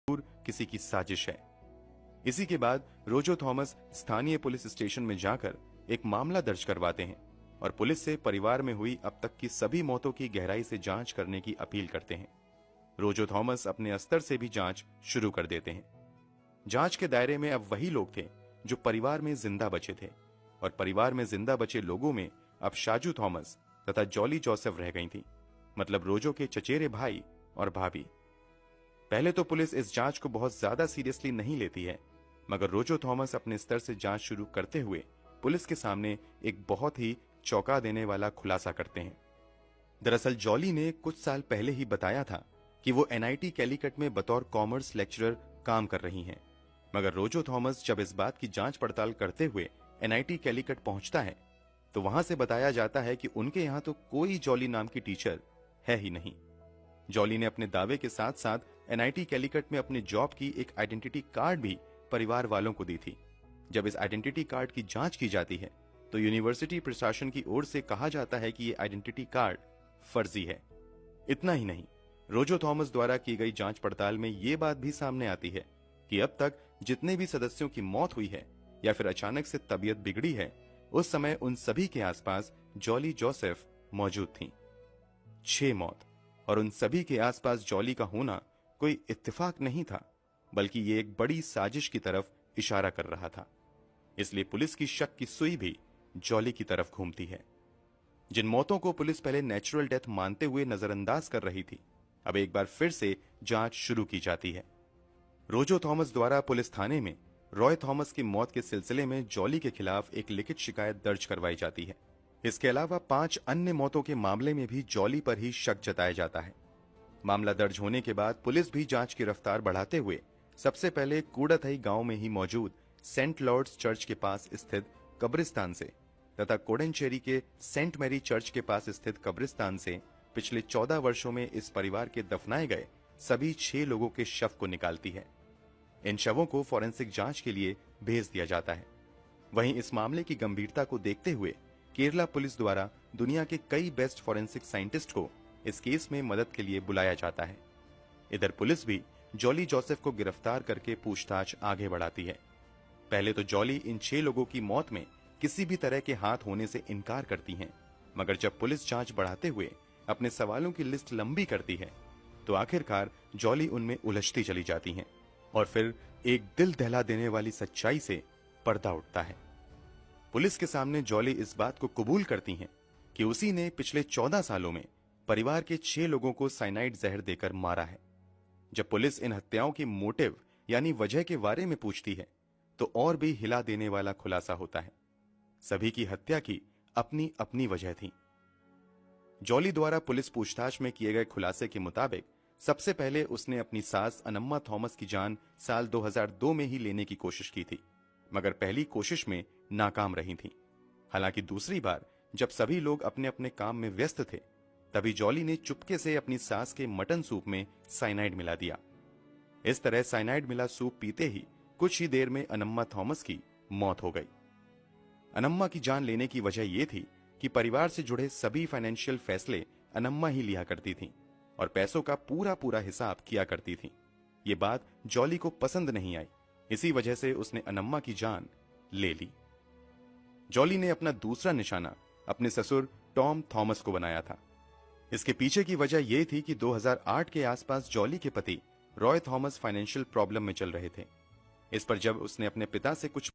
किसी की साजिश है। इसी के बाद रोजो थॉमस स्थानीय पुलिस स्टेशन में जाकर एक मामला दर्ज करवाते हैं और पुलिस से परिवार में हुई अब तक की सभी मौतों की गहराई से जांच करने की अपील करते हैं। रोजो थॉमस अपने स्तर से भी जांच शुरू कर देते हैं। जांच के दायरे में अब वही लोग थे जो परिवार में जिंदा बचे थे, और परिवार में जिंदा बचे लोगों में अब शाजू थॉमस तथा जॉली जोसेफ रह गई थी, मतलब रोजो के चचेरे भाई और भाभी। पहले तो पुलिस इस जांच को बहुत ज्यादा सीरियसली नहीं लेती है, मगर रोजो थॉमस अपने स्तर से जांच शुरू करते हुए पुलिस के सामने एक बहुत ही चौंका देने वाला खुलासा करते हैं। दरअसल जॉली ने कुछ साल पहले ही बताया था कि वो एनआईटी कैलीकट में बतौर कॉमर्स लेक्चरर काम कर रही हैं, मगर रोजो थॉमस जब इस बात की जांच पड़ताल करते हुए एनआईटी कैलीकट पहुंचता है तो वहां से बताया जाता है कि उनके यहां तो कोई जॉली नाम की टीचर है ही नहीं। जॉली ने अपने दावे के साथ साथ एनआईटी कैलीकट में अपने जॉब की एक आइडेंटिटी कार्ड भी परिवार वालों को दी थी। जब इस आइडेंटिटी कार्ड की जांच की जाती है तो यूनिवर्सिटी प्रशासन की ओर से कहा जाता है कि यह आइडेंटिटी कार्ड फर्जी है। इतना ही नहीं, रोजो थॉमस द्वारा की गई जांच पड़ताल में यह बात भी सामने आती है कि अब तक जितने भी सदस्यों की मौत हुई है या फिर अचानक से तबीयत बिगड़ी है, उस समय उन सभी के आसपास जॉली जोसेफ मौजूद थीं। 6 मौत, और उन सभी के आसपास जॉली का होना कोई इत्तेफाक नहीं था, बल्कि ये एक बड़ी साजिश की तरफ इशारा कर रहा था। इसलिए पुलिस की शक की सुई भी जॉली की तरफ घूमती है। जिन मौतों को पुलिस पहले नेचुरल डेथ मानते हुए नजरअंदाज कर रही थी, अब एक बार फिर से जांच शुरू की जाती है। रोजो थॉमस द्वारा पुलिस थाने में रॉय थॉमस की मौत के सिलसिले में जॉली के खिलाफ एक लिखित शिकायत दर्ज करवाई जाती है। इसके अलावा 5 अन्य मौतों के मामले में भी जॉली पर ही शक जताया जाता है। मामला दर्ज होने के बाद पुलिस भी जांच की रफ्तार बढ़ाते हुए सबसे पहले कूड़ाथई गांव में ही मौजूद सेंट लॉर्ड्स चर्च के पास स्थित कब्रिस्तान से तथा कोडेंचेरी के सेंट मैरी चर्च के पास स्थित कब्रिस्तान से पिछले 14 वर्षों में इस परिवार के दफनाए गए सभी 6 लोगों के शव को निकालती है। इन शवों को फॉरेंसिक जांच के लिए भेज दिया जाता है। वहीं इस मामले की गंभीरता को देखते हुए केरला पुलिस द्वारा दुनिया के कई बेस्ट फॉरेंसिक साइंटिस्ट को इस केस में मदद के लिए बुलाया जाता है। इधर पुलिस भी जॉली जोसेफ को गिरफ्तार करके पूछताछ आगे बढ़ाती है। पहले तो जॉली इन 6 लोगों की मौत में किसी भी तरह के हाथ होने से इनकार करती हैं, मगर जब पुलिस जांच बढ़ाते हुए अपने सवालों की लिस्ट लंबी करती है तो आखिरकार जॉली उनमें उलझती चली जाती हैं और फिर एक दिल दहला देने वाली सच्चाई से पर्दा उठता है। पुलिस के सामने जॉली इस बात को कबूल करती हैं कि उसी ने पिछले 14 सालों में परिवार के 6 लोगों को साइनाइड जहर देकर मारा है। जब पुलिस इन हत्याओं की मोटिव यानी वजह के बारे में पूछती है तो और भी हिला देने वाला खुलासा होता है। सभी की हत्या की अपनी अपनी वजह थी। जॉली द्वारा पुलिस पूछताछ में किए गए खुलासे के मुताबिक सबसे पहले उसने अपनी सास अनम्मा थॉमस की जान साल 2002 में ही लेने की कोशिश की थी, मगर पहली कोशिश में नाकाम रही थी। हालांकि दूसरी बार जब सभी लोग अपने अपने काम में व्यस्त थे, तभी जॉली ने चुपके से अपनी सास के मटन सूप में साइनाइड मिला दिया। इस तरह साइनाइड मिला सूप पीते ही कुछ ही देर में अनम्मा थॉमस की मौत हो गई। अनम्मा की जान लेने की वजह यह थी कि परिवार से जुड़े सभी फाइनेंशियल फैसले अनम्मा ही लिया करती थी और पैसों का पूरा पूरा हिसाब किया करती थी। ये बात जॉली को पसंद नहीं आई, इसी वजह से उसने अनम्मा की जान ले ली। जॉली ने अपना दूसरा निशाना अपने ससुर टॉम थॉमस को बनाया था। इसके पीछे की वजह यह थी कि 2008 के आसपास जॉली के पति रॉय थॉमस फाइनेंशियल प्रॉब्लम में चल रहे थे। इस पर जब उसने अपने पिता से कुछ